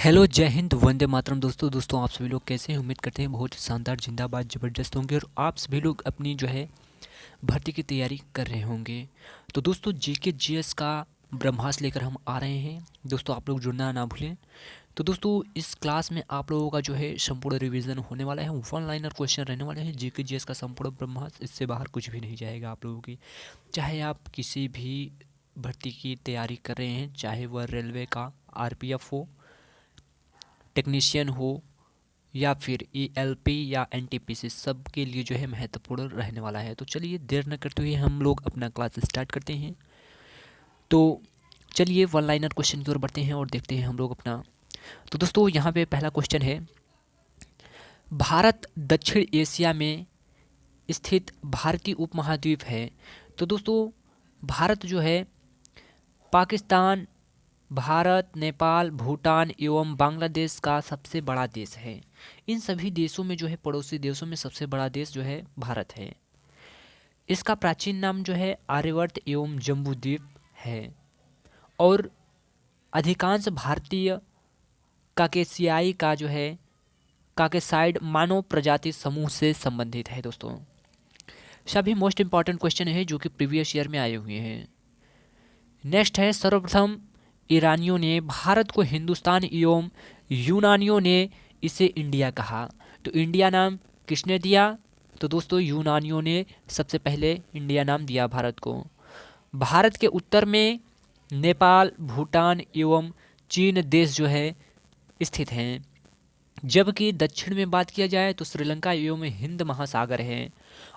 Hello, जय हिंद, वंदे मातरम। दोस्तों आप सभी लोग कैसे हैं? उम्मीद करते हैं बहुत ही शानदार, जिंदाबाद, ज़बरदस्त होंगे और आप सभी लोग अपनी जो है भर्ती की तैयारी कर रहे होंगे। तो दोस्तों जीके जीएस का ब्रह्मास्त्र लेकर हम आ रहे हैं। दोस्तों आप लोग जुड़ना ना भूलें। तो दोस्तों इस क्लास में आप लोगों का जो है संपूर्ण रिवीजन होने वाला है। वन लाइनर क्वेश्चन रहने वाले हैं। जीके जीएस का संपूर्ण ब्रह्मास्त्र, इससे बाहर कुछ भी नहीं जाएगा आप लोगों की। चाहे आप किसी भी भर्ती की तैयारी कर रहे हैं, चाहे वह रेलवे का आरपीएफ हो, टेक्नीशियन हो, या फिर ईएलपी या एनटीपीसी, सब के लिए जो है महत्वपूर्ण रहने वाला है। तो चलिए देर न करते हुए हम लोग अपना क्लास स्टार्ट करते हैं। तो चलिए वन लाइनर क्वेश्चन की ओर बढ़ते हैं और देखते हैं हम लोग अपना। तो दोस्तों यहाँ पे पहला क्वेश्चन है, भारत दक्षिण एशिया में स्थित भारतीय उपमहाद्वीप है। तो दोस्तों भारत जो है पाकिस्तान, भारत, नेपाल, भूटान एवं बांग्लादेश का सबसे बड़ा देश है। इन सभी देशों में जो है, पड़ोसी देशों में सबसे बड़ा देश जो है भारत है। इसका प्राचीन नाम जो है आर्यवर्त एवं जम्बूद्वीप है और अधिकांश भारतीय काकेशियाई का जो है काकेसाइड मानव प्रजाति समूह से संबंधित है। दोस्तों सभी मोस्ट इंपॉर्टेंट क्वेश्चन है जो कि प्रीवियस ईयर में आए हुए हैं। नेक्स्ट है, सर्वप्रथम ईरानियों ने भारत को हिंदुस्तान एवं यूनानियों ने इसे इंडिया कहा। तो इंडिया नाम किसने दिया? तो दोस्तों यूनानियों ने सबसे पहले इंडिया नाम दिया भारत को। भारत के उत्तर में नेपाल, भूटान एवं चीन देश जो है स्थित हैं, जबकि दक्षिण में बात किया जाए तो श्रीलंका एवं हिंद महासागर है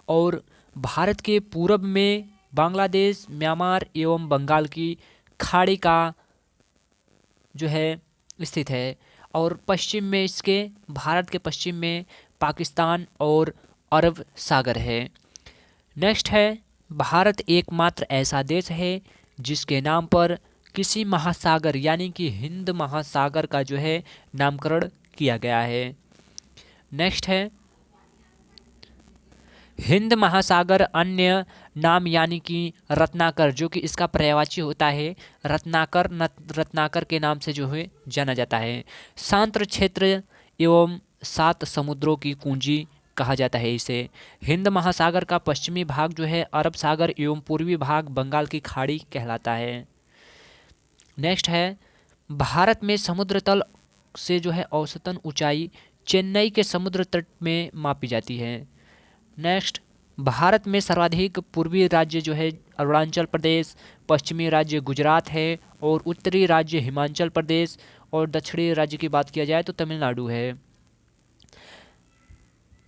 और भारत के पूरब में बांग्लादेश, म्यांमार एवं बंगाल की खाड़ी का जो है स्थित है और पश्चिम में इसके, भारत के पश्चिम में पाकिस्तान और अरब सागर है। नेक्स्ट है, भारत एकमात्र ऐसा देश है जिसके नाम पर किसी महासागर यानी कि हिंद महासागर का जो है नामकरण किया गया है। नेक्स्ट है, हिंद महासागर अन्य नाम यानी कि रत्नाकर, जो कि इसका पर्यायवाची होता है रत्नाकर, रत्नाकर के नाम से जो है जाना जाता है। शांत क्षेत्र एवं 7 समुद्रों की कुंजी कहा जाता है इसे। हिंद महासागर का पश्चिमी भाग जो है अरब सागर एवं पूर्वी भाग बंगाल की खाड़ी कहलाता है। नेक्स्ट है, भारत में समुद्र तल से जो है औसतन ऊंचाई चेन्नई के समुद्र तट में मापी जाती है। नेक्स्ट, भारत में सर्वाधिक पूर्वी राज्य जो है अरुणाचल प्रदेश, पश्चिमी राज्य गुजरात है और उत्तरी राज्य हिमाचल प्रदेश और दक्षिणी राज्य की बात किया जाए तो तमिलनाडु है।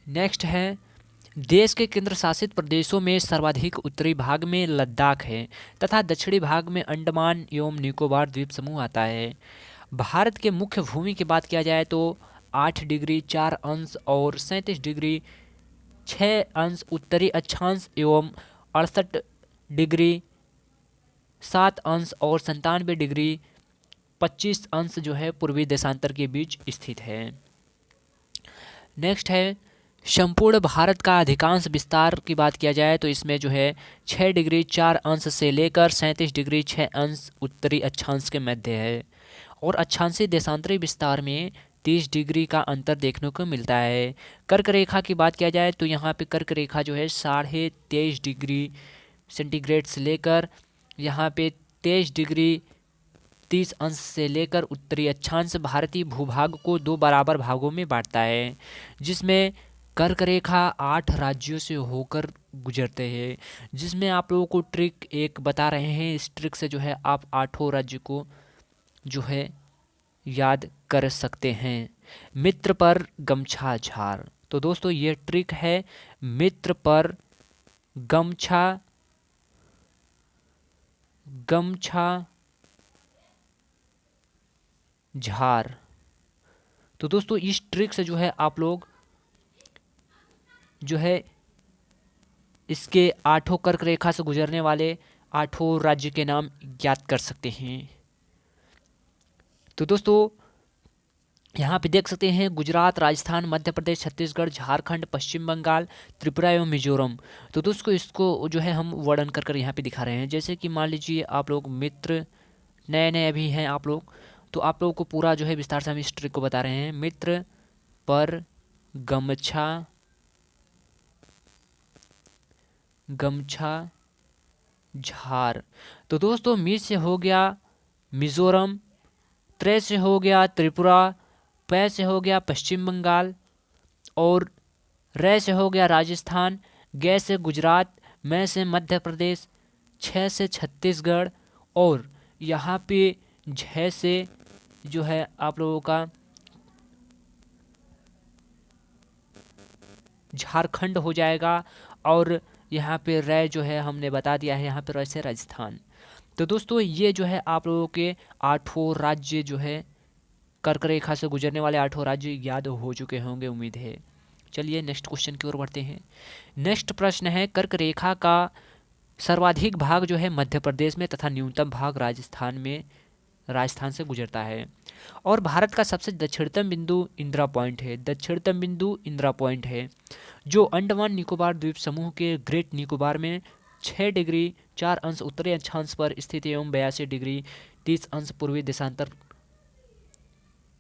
नेक्स्ट है, देश के केंद्र शासित प्रदेशों में सर्वाधिक उत्तरी भाग में लद्दाख है तथा दक्षिणी भाग में अंडमान एवं निकोबार द्वीप समूह आता है। भारत के मुख्य भूमि की बात किया जाए तो 8 डिग्री 4 अंश और 37 डिग्री 6 अंश उत्तरी अक्षांश एवं 68 डिग्री 7 अंश और 97 डिग्री 25 अंश जो है पूर्वी देशांतर के बीच स्थित है। नेक्स्ट है, संपूर्ण भारत का अधिकांश विस्तार की बात किया जाए तो इसमें जो है 6 डिग्री 4 अंश से लेकर 37 डिग्री 6 अंश उत्तरी अक्षांश के मध्य है और अक्षांशीय देशांतरी विस्तार में 30 डिग्री का अंतर देखने को मिलता है। कर्क रेखा की बात किया जाए तो यहाँ पे कर्क रेखा जो है 23.5 डिग्री सेंटीग्रेड से लेकर यहाँ पे 23 डिग्री 30 अंश से लेकर उत्तरी अक्षांश भारतीय भूभाग को 2 बराबर भागों में बांटता है, जिसमें कर्क रेखा 8 राज्यों से होकर गुजरते हैं। जिसमें आप लोगों को ट्रिक एक बता रहे हैं, इस ट्रिक से जो है आप 8 राज्य को जो है याद कर सकते हैं। मित्र पर गमछा झार। तो दोस्तों ये ट्रिक है, मित्र पर गमछा झार। तो दोस्तों इस ट्रिक से जो है आप लोग जो है इसके 8 कर्क रेखा से गुजरने वाले 8 राज्य के नाम ज्ञात कर सकते हैं। तो दोस्तों यहाँ पे देख सकते हैं गुजरात, राजस्थान, मध्य प्रदेश, छत्तीसगढ़, झारखंड, पश्चिम बंगाल, त्रिपुरा एवं मिजोरम। तो दोस्तों इसको जो है हम वर्णन कर यहाँ पे दिखा रहे हैं। जैसे कि मान लीजिए आप लोग मित्र नए नए अभी हैं आप लोग, तो आप लोगों को पूरा जो है विस्तार से हम इस ट्रिक को बता रहे हैं। मित्र पर गमछा, गमछा झार। तो दोस्तों मी से हो गया मिजोरम, त्रे से हो गया त्रिपुरा, पै से हो गया पश्चिम बंगाल, और रे से हो गया राजस्थान, गे से गुजरात, मैं से मध्य प्रदेश, छ से छत्तीसगढ़, और यहाँ पे झ से जो है आप लोगों का झारखंड हो जाएगा, और यहाँ पे रे जो है हमने बता दिया है, यहाँ पे रे से राजस्थान। तो दोस्तों ये जो है आप लोगों के आठों राज्य जो है कर्क रेखा से गुजरने वाले आठों राज्य याद हो चुके होंगे, उम्मीद है। चलिए नेक्स्ट क्वेश्चन की ओर बढ़ते हैं। नेक्स्ट प्रश्न है, कर्क रेखा का सर्वाधिक भाग जो है मध्य प्रदेश में तथा न्यूनतम भाग राजस्थान से गुजरता है, और भारत का सबसे दक्षिणतम बिंदु इंदिरा पॉइंट है। दक्षिणतम बिंदु इंदिरा पॉइंट है जो अंडमान निकोबार द्वीप समूह के ग्रेट निकोबार में 6 डिग्री 4 अंश उत्तरी अक्षांश पर स्थित एवं 82 डिग्री 30 अंश पूर्वी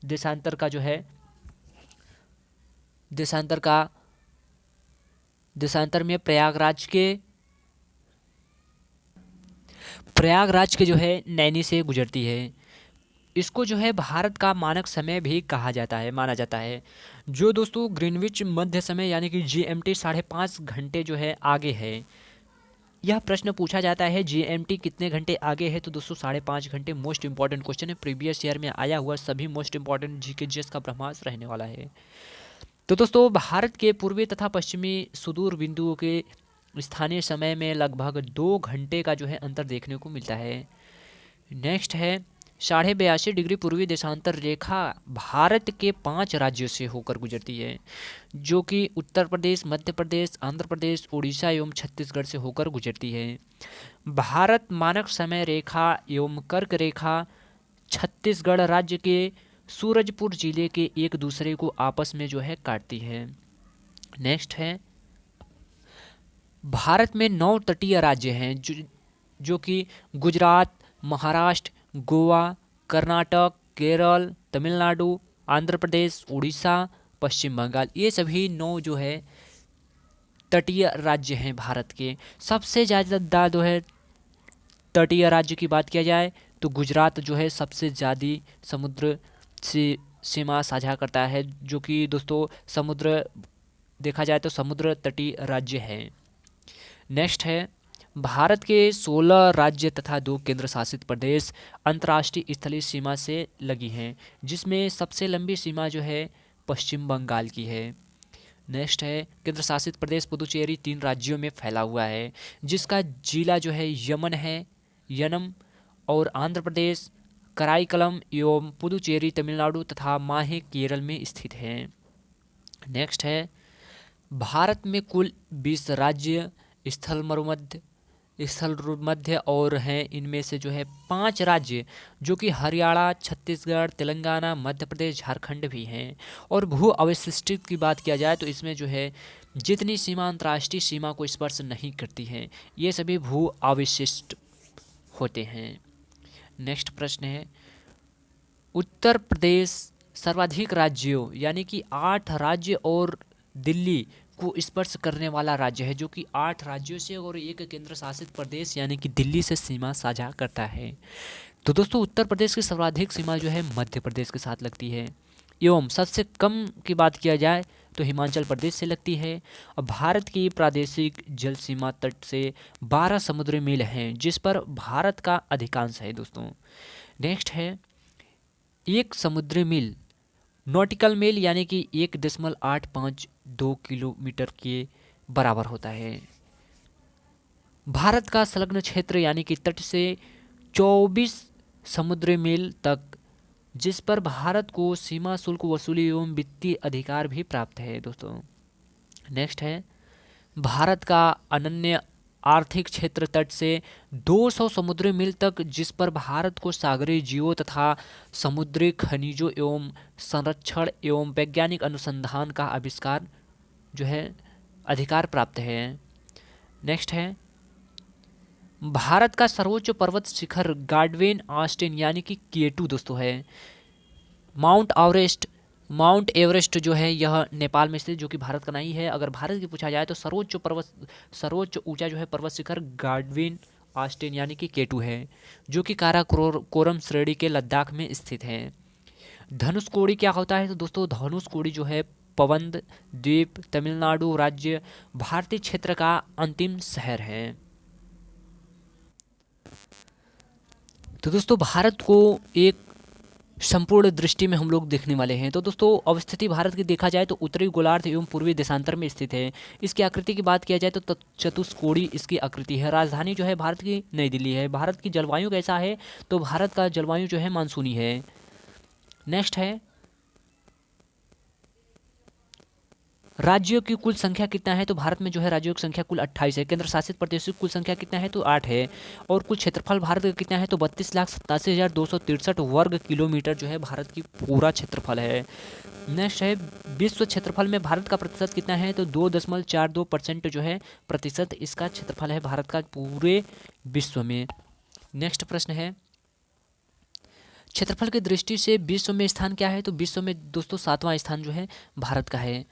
देशांतर का जो है देशांतर में प्रयागराज के जो है नैनी से गुजरती है। इसको जो है भारत का मानक समय भी कहा जाता है, माना जाता है, जो दोस्तों ग्रीनविच मध्य समय यानी कि GMT 5.5 घंटे जो है आगे है। यह प्रश्न पूछा जाता है GMT कितने घंटे आगे है, तो दोस्तों 5.5 घंटे। मोस्ट इंपॉर्टेंट क्वेश्चन है, प्रीवियस ईयर में आया हुआ सभी मोस्ट इंपॉर्टेंट जीके जीएस का ब्रह्मास्त्र रहने वाला है। तो दोस्तों भारत के पूर्वी तथा पश्चिमी सुदूर बिंदुओं के स्थानीय समय में लगभग 2 घंटे का जो है अंतर देखने को मिलता है। नेक्स्ट है, 82.5 डिग्री पूर्वी देशांतर रेखा भारत के 5 राज्यों से होकर गुजरती है, जो कि उत्तर प्रदेश, मध्य प्रदेश, आंध्र प्रदेश, उड़ीसा एवं छत्तीसगढ़ से होकर गुजरती है। भारत मानक समय रेखा एवं कर्क रेखा छत्तीसगढ़ राज्य के सूरजपुर जिले के एक दूसरे को आपस में जो है काटती है। नेक्स्ट है, भारत में 9 तटीय राज्य हैं जो कि गुजरात, महाराष्ट्र, गोवा, कर्नाटक, केरल, तमिलनाडु, आंध्र प्रदेश, उड़ीसा, पश्चिम बंगाल, ये सभी 9 जो है तटीय राज्य हैं भारत के। सबसे ज़्यादा जो है तटीय राज्य की बात किया जाए तो गुजरात जो है सबसे ज़्यादा समुद्र से सीमा साझा करता है, जो कि दोस्तों समुद्र देखा जाए तो समुद्र तटीय राज्य है। नेक्स्ट है, भारत के 16 राज्य तथा 2 केंद्र शासित प्रदेश अंतर्राष्ट्रीय स्थलीय सीमा से लगी हैं, जिसमें सबसे लंबी सीमा जो है पश्चिम बंगाल की है। नेक्स्ट है, केंद्र शासित प्रदेश पुदुचेरी 3 राज्यों में फैला हुआ है, जिसका जिला जो है यनम, और आंध्र प्रदेश, कराईकलम एवं पुदुचेरी तमिलनाडु तथा माहे केरल में स्थित है। नेक्स्ट है, भारत में कुल 20 राज्य स्थल मध्य और हैं। इनमें से जो है 5 राज्य जो कि हरियाणा, छत्तीसगढ़, तेलंगाना, मध्य प्रदेश, झारखंड भी हैं। और भू अवशिष्टित की बात किया जाए तो इसमें जो है जितनी सीमा अंतर्राष्ट्रीय सीमा को स्पर्श नहीं करती हैं, ये सभी भू अवशिष्ट होते हैं। नेक्स्ट प्रश्न है, उत्तर प्रदेश सर्वाधिक राज्यों यानी कि 8 राज्य और दिल्ली को स्पर्श करने वाला राज्य है, जो कि 8 राज्यों से और एक केंद्र शासित प्रदेश यानी कि दिल्ली से सीमा साझा करता है। तो दोस्तों उत्तर प्रदेश की सर्वाधिक सीमा जो है मध्य प्रदेश के साथ लगती है, एवं सबसे कम की बात किया जाए तो हिमाचल प्रदेश से लगती है। और भारत की प्रादेशिक जल सीमा तट से 12 समुद्री मील हैं, जिस पर भारत का अधिकांश है दोस्तों। नेक्स्ट है, एक समुद्री मील नॉटिकल मील यानी कि 1.852 किलोमीटर के बराबर होता है। भारत का संलग्न क्षेत्र यानी कि तट से 24 समुद्री मील तक, जिस पर भारत को सीमा शुल्क वसूली एवं वित्तीय अधिकार भी प्राप्त है दोस्तों। नेक्स्ट है, भारत का अनन्य आर्थिक क्षेत्र तट से 200 समुद्री मील तक, जिस पर भारत को सागरीय जीवों तथा समुद्री खनिजों एवं संरक्षण एवं वैज्ञानिक अनुसंधान का आविष्कार जो है अधिकार प्राप्त है। नेक्स्ट है, भारत का सर्वोच्च पर्वत शिखर गार्डवेन ऑस्टिन यानी कि केटू दोस्तों है। माउंट एवरेस्ट जो है यह नेपाल में स्थित, जो कि भारत का नहीं है। अगर भारत की पूछा जाए तो सर्वोच्च ऊंचा जो है पर्वत शिखर गार्डवेन ऑस्टिन यानी कि केटू है, जो कि काराकोरम श्रेणी के लद्दाख में स्थित है। धनुषकोडी क्या होता है? तो दोस्तों धनुषकोडी जो है पवंद द्वीप तमिलनाडु राज्य भारतीय क्षेत्र का अंतिम शहर है। तो दोस्तों भारत को एक संपूर्ण दृष्टि में हम लोग देखने वाले हैं। तो दोस्तों अवस्थिति भारत की देखा जाए तो उत्तरी गोलार्ध एवं पूर्वी देशांतर में स्थित है। इसकी आकृति की बात किया जाए तो चतुष्कोणीय इसकी आकृति है। राजधानी जो है भारत की नई दिल्ली है। भारत की जलवायु कैसा है? तो भारत का जलवायु जो है मानसूनी है। नेक्स्ट है राज्यों की कुल संख्या कितना है? तो भारत में जो है राज्यों की संख्या कुल 28 है। केंद्र शासित प्रदेशों की कुल संख्या कितना है? तो 8 है। और कुल क्षेत्रफल भारत का कितना है? तो 32,87,263 वर्ग किलोमीटर जो है भारत की पूरा क्षेत्रफल है। नेक्स्ट है विश्व क्षेत्रफल में भारत का प्रतिशत कितना है? तो 2.42% जो है प्रतिशत इसका क्षेत्रफल है भारत का पूरे विश्व में। नेक्स्ट प्रश्न है क्षेत्रफल की दृष्टि से विश्व में स्थान क्या है? तो विश्व में दोस्तों 7वां स्थान जो है भारत का है।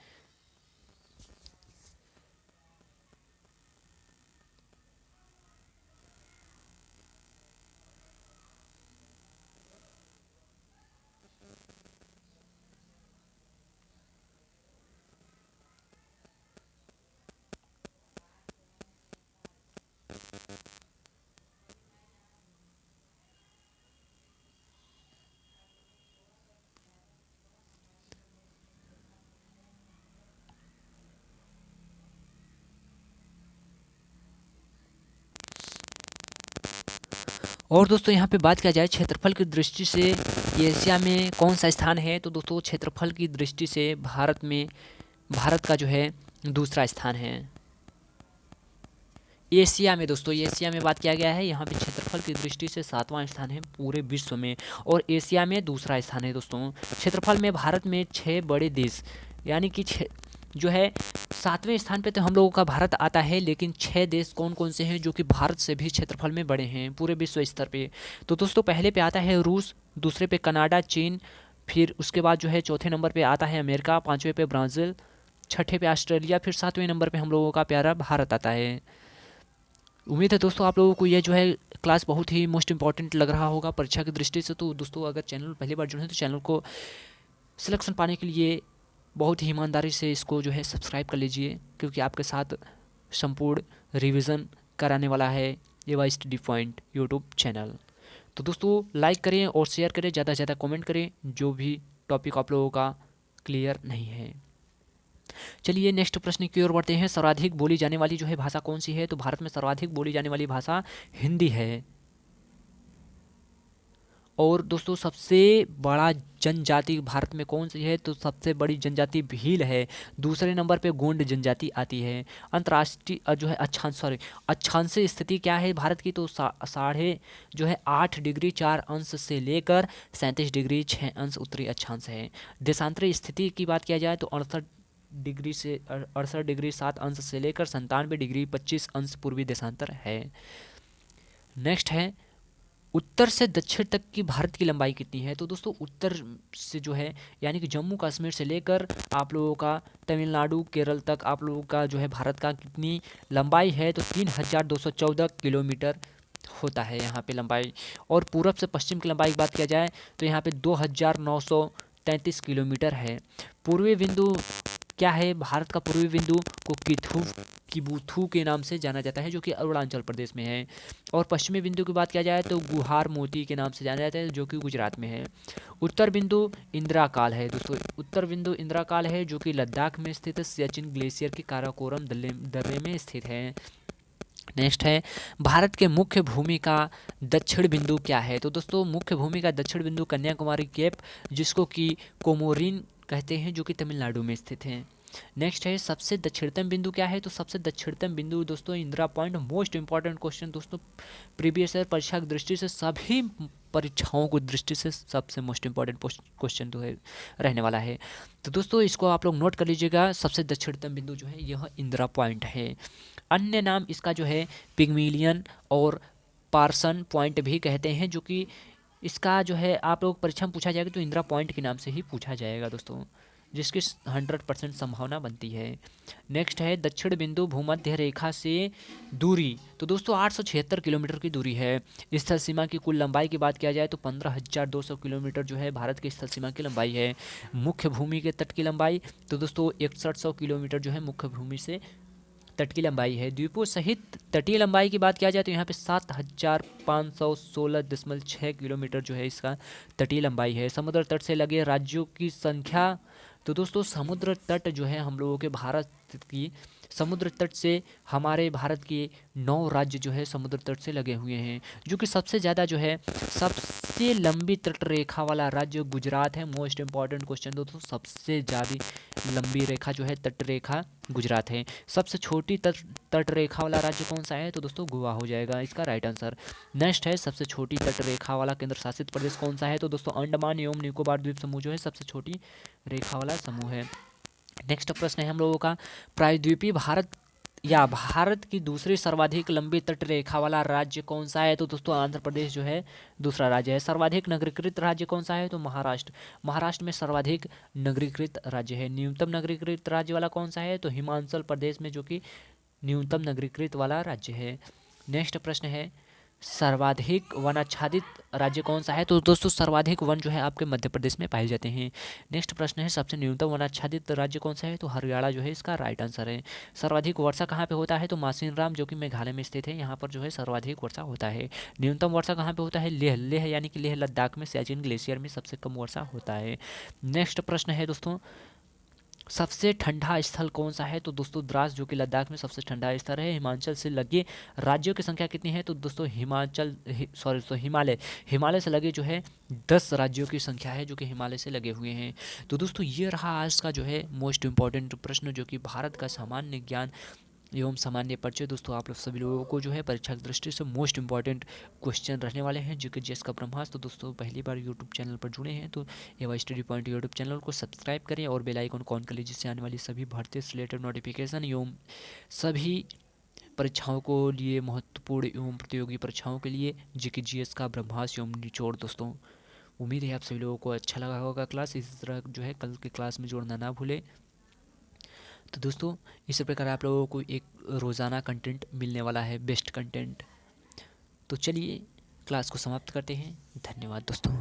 और दोस्तों यहाँ पे बात किया जाए क्षेत्रफल की दृष्टि से एशिया में कौन सा स्थान है? तो दोस्तों क्षेत्रफल की दृष्टि से भारत का जो है दूसरा स्थान है। एशिया में दोस्तों एशिया में बात किया गया है, यहाँ पे क्षेत्रफल की दृष्टि से 7वां स्थान है पूरे विश्व में और एशिया में दूसरा स्थान है। दोस्तों क्षेत्रफल में भारत में 6 बड़े देश यानी कि जो है 7वें स्थान पे तो हम लोगों का भारत आता है, लेकिन 6 देश कौन कौन से हैं जो कि भारत से भी क्षेत्रफल में बड़े हैं पूरे विश्व स्तर पे? तो दोस्तों पहले पे आता है रूस, दूसरे पे कनाडा चीन, फिर उसके बाद जो है चौथे नंबर पे आता है अमेरिका, 5वें पे ब्राज़ील, छठे पे ऑस्ट्रेलिया, फिर 7वें नंबर पे हम लोगों का प्यारा भारत आता है। उम्मीद है दोस्तों आप लोगों को ये जो है क्लास बहुत ही मोस्ट इंपॉर्टेंट लग रहा होगा परीक्षा की दृष्टि से। तो दोस्तों अगर चैनल पहली बार जुड़े हैं तो चैनल को सिलेक्शन पाने के लिए बहुत ही ईमानदारी से इसको जो है सब्सक्राइब कर लीजिए, क्योंकि आपके साथ संपूर्ण रिवीजन कराने वाला है ये स्टडी पॉइंट यूट्यूब चैनल। तो दोस्तों लाइक करें और शेयर करें, ज़्यादा से ज़्यादा कमेंट करें जो भी टॉपिक आप लोगों का क्लियर नहीं है। चलिए नेक्स्ट प्रश्न की ओर बढ़ते हैं। सर्वाधिक बोली जाने वाली जो है भाषा कौन सी है? तो भारत में सर्वाधिक बोली जाने वाली भाषा हिंदी है। और दोस्तों सबसे बड़ा जनजाति भारत में कौन सी है? तो सबसे बड़ी जनजाति भील है। दूसरे नंबर पे गोंड जनजाति आती है। अंतर्राष्ट्रीय जो है अक्षांशीय स्थिति क्या है भारत की? तो साढ़े जो है 8 डिग्री 4 अंश से लेकर 37 डिग्री 6 अंश उत्तरी अक्षांश है। देशांतरी स्थिति की बात किया जाए तो 68 डिग्री 7 अंश से लेकर 97 डिग्री 25 अंश पूर्वी देशांतर है। नेक्स्ट है उत्तर से दक्षिण तक की भारत की लंबाई कितनी है? तो दोस्तों उत्तर से जो है यानी कि जम्मू कश्मीर से लेकर आप लोगों का तमिलनाडु केरल तक आप लोगों का जो है भारत का कितनी लंबाई है? तो 3214 किलोमीटर होता है यहाँ पे लंबाई। और पूरब से पश्चिम की लंबाई की बात किया जाए तो यहाँ पे 2933 किलोमीटर है। पूर्वी बिंदु क्या है? भारत का पूर्वी बिंदु को किबुथु के नाम से जाना जाता है, जो कि अरुणाचल प्रदेश में है। और पश्चिमी बिंदु की बात किया जाए तो गुहार मोती के नाम से जाना जाता है, जो कि गुजरात में है। उत्तर बिंदु इंदिरा काल है दोस्तों, उत्तर बिंदु इंदिरा काल है जो कि लद्दाख में स्थित सियाचिन ग्लेशियर के काराकोरम दर्रे में स्थित है। नेक्स्ट है भारत के मुख्य भूमि का दक्षिण बिंदु क्या है? तो दोस्तों मुख्य भूमि का दक्षिण बिंदु कन्याकुमारी केप, जिसको कि कोमोरिन कहते हैं, जो कि तमिलनाडु में स्थित है। नेक्स्ट है सबसे दक्षिणतम बिंदु क्या है? तो सबसे दक्षिणतम बिंदु दोस्तों Indira point. Most important question दोस्तों प्रीवियस ईयर परीक्षा की दृष्टि से सभी परीक्षाओं की दृष्टि से सबसे मोस्ट इंपॉर्टेंट क्वेश्चन तो है रहने वाला है। तो दोस्तों इसको आप लोग नोट कर लीजिएगा, सबसे दक्षिणतम बिंदु जो है यह इंदिरा पॉइंट है। अन्य नाम इसका जो है पिग्मिलियन और पार्सन पॉइंट भी कहते हैं, जो कि इसका जो है आप लोग परीक्षा में पूछा जाएगा तो इंदिरा पॉइंट के नाम से ही पूछा जाएगा दोस्तों, जिसकी 100% संभावना बनती है। नेक्स्ट है दक्षिण बिंदु भूमध्य रेखा से दूरी, तो दोस्तों 876 किलोमीटर की दूरी है। स्थल सीमा की कुल लंबाई की बात किया जाए तो 15,200 किलोमीटर जो है भारत की स्थल सीमा की लंबाई है। मुख्य भूमि के तट की लंबाई, तो दोस्तों 6100 किलोमीटर जो है मुख्य भूमि से तट की लंबाई है। द्वीपों सहित तटीय लंबाई की बात किया जाए तो यहाँ पे 7,516.6 किलोमीटर जो है इसका तटीय लंबाई है। समुद्र तट से लगे राज्यों की संख्या, तो दोस्तों समुद्र तट जो है हम लोगों के भारत की, समुद्र तट से हमारे भारत के 9 राज्य जो है समुद्र तट से लगे हुए हैं, जो कि सबसे ज़्यादा जो है सबसे लंबी तट रेखा वाला राज्य गुजरात है। मोस्ट इंपॉर्टेंट क्वेश्चन दोस्तों, सबसे ज़्यादा लंबी रेखा जो है तट रेखा गुजरात है। सबसे छोटी तट रेखा वाला राज्य कौन सा है, तो दोस्तों गोवा हो जाएगा इसका राइट आंसर। नेक्स्ट है सबसे छोटी तट रेखा वाला केंद्र शासित प्रदेश कौन सा है, तो दोस्तों अंडमान एवं निकोबार द्वीप समूह जो है सबसे छोटी रेखा वाला समूह है। नेक्स्ट प्रश्न है हम लोगों का, प्रायद्वीपीय भारत या भारत की दूसरी सर्वाधिक लंबी तट रेखा वाला राज्य कौन सा है, तो दोस्तों आंध्र प्रदेश जो है दूसरा राज्य है। सर्वाधिक नगरीकृत राज्य कौन सा है, तो महाराष्ट्र। महाराष्ट्र में सर्वाधिक नगरीकृत राज्य है। न्यूनतम नगरीकृत राज्य वाला कौन सा है, तो हिमाचल प्रदेश में, जो कि न्यूनतम नगरीकृत वाला राज्य है। नेक्स्ट प्रश्न है, सर्वाधिक वनाच्छादित राज्य कौन सा है, तो दोस्तों सर्वाधिक वन जो है आपके मध्य प्रदेश में पाए जाते हैं। नेक्स्ट प्रश्न है, सबसे न्यूनतम वनाच्छादित राज्य कौन सा है, तो हरियाणा जो है इसका राइट आंसर है। सर्वाधिक वर्षा कहाँ पे होता है, तो मासिनराम जो कि मेघालय में स्थित है, यहाँ पर जो है सर्वाधिक वर्षा होता है। न्यूनतम वर्षा कहाँ पे होता है, लेह यानी कि लेह लद्दाख में सियाचिन ग्लेशियर में सबसे कम वर्षा होता है। नेक्स्ट प्रश्न है दोस्तों, सबसे ठंडा स्थल कौन सा है, तो दोस्तों द्रास जो कि लद्दाख में सबसे ठंडा स्थल है। हिमाचल से लगे राज्यों की संख्या कितनी है, तो दोस्तों हिमालय, हिमालय से लगे जो है 10 राज्यों की संख्या है जो कि हिमालय से लगे हुए हैं। तो दोस्तों ये रहा आज का जो है मोस्ट इंपॉर्टेंट प्रश्न, जो कि भारत का सामान्य ज्ञान एवं सामान्य परिचय। दोस्तों आप लोग सभी लोगों को जो है परीक्षा की दृष्टि से मोस्ट इंपॉर्टेंट क्वेश्चन रहने वाले हैं, जो कि जीएस का ब्रह्मास्त्र। तो दोस्तों पहली बार यूट्यूब चैनल पर जुड़े हैं तो एवा स्टडी पॉइंट यूट्यूब चैनल को सब्सक्राइब करें और बेल आइकन ऑन कर लीजिए, जिससे आने वाली सभी भर्ती से रिलेटेड नोटिफिकेशन एवं सभी परीक्षाओं को लिए महत्वपूर्ण एवं प्रतियोगी परीक्षाओं के लिए जीके जीएस का ब्रह्मास्त्र एवं निचोड़। दोस्तों उम्मीद है आप सभी लोगों को अच्छा लगा होगा क्लास, इसी तरह जो है कल के क्लास में जोड़ना ना भूलें। तो दोस्तों इसी प्रकार आप लोगों को एक रोज़ाना कंटेंट मिलने वाला है, बेस्ट कंटेंट। तो चलिए क्लास को समाप्त करते हैं। धन्यवाद दोस्तों।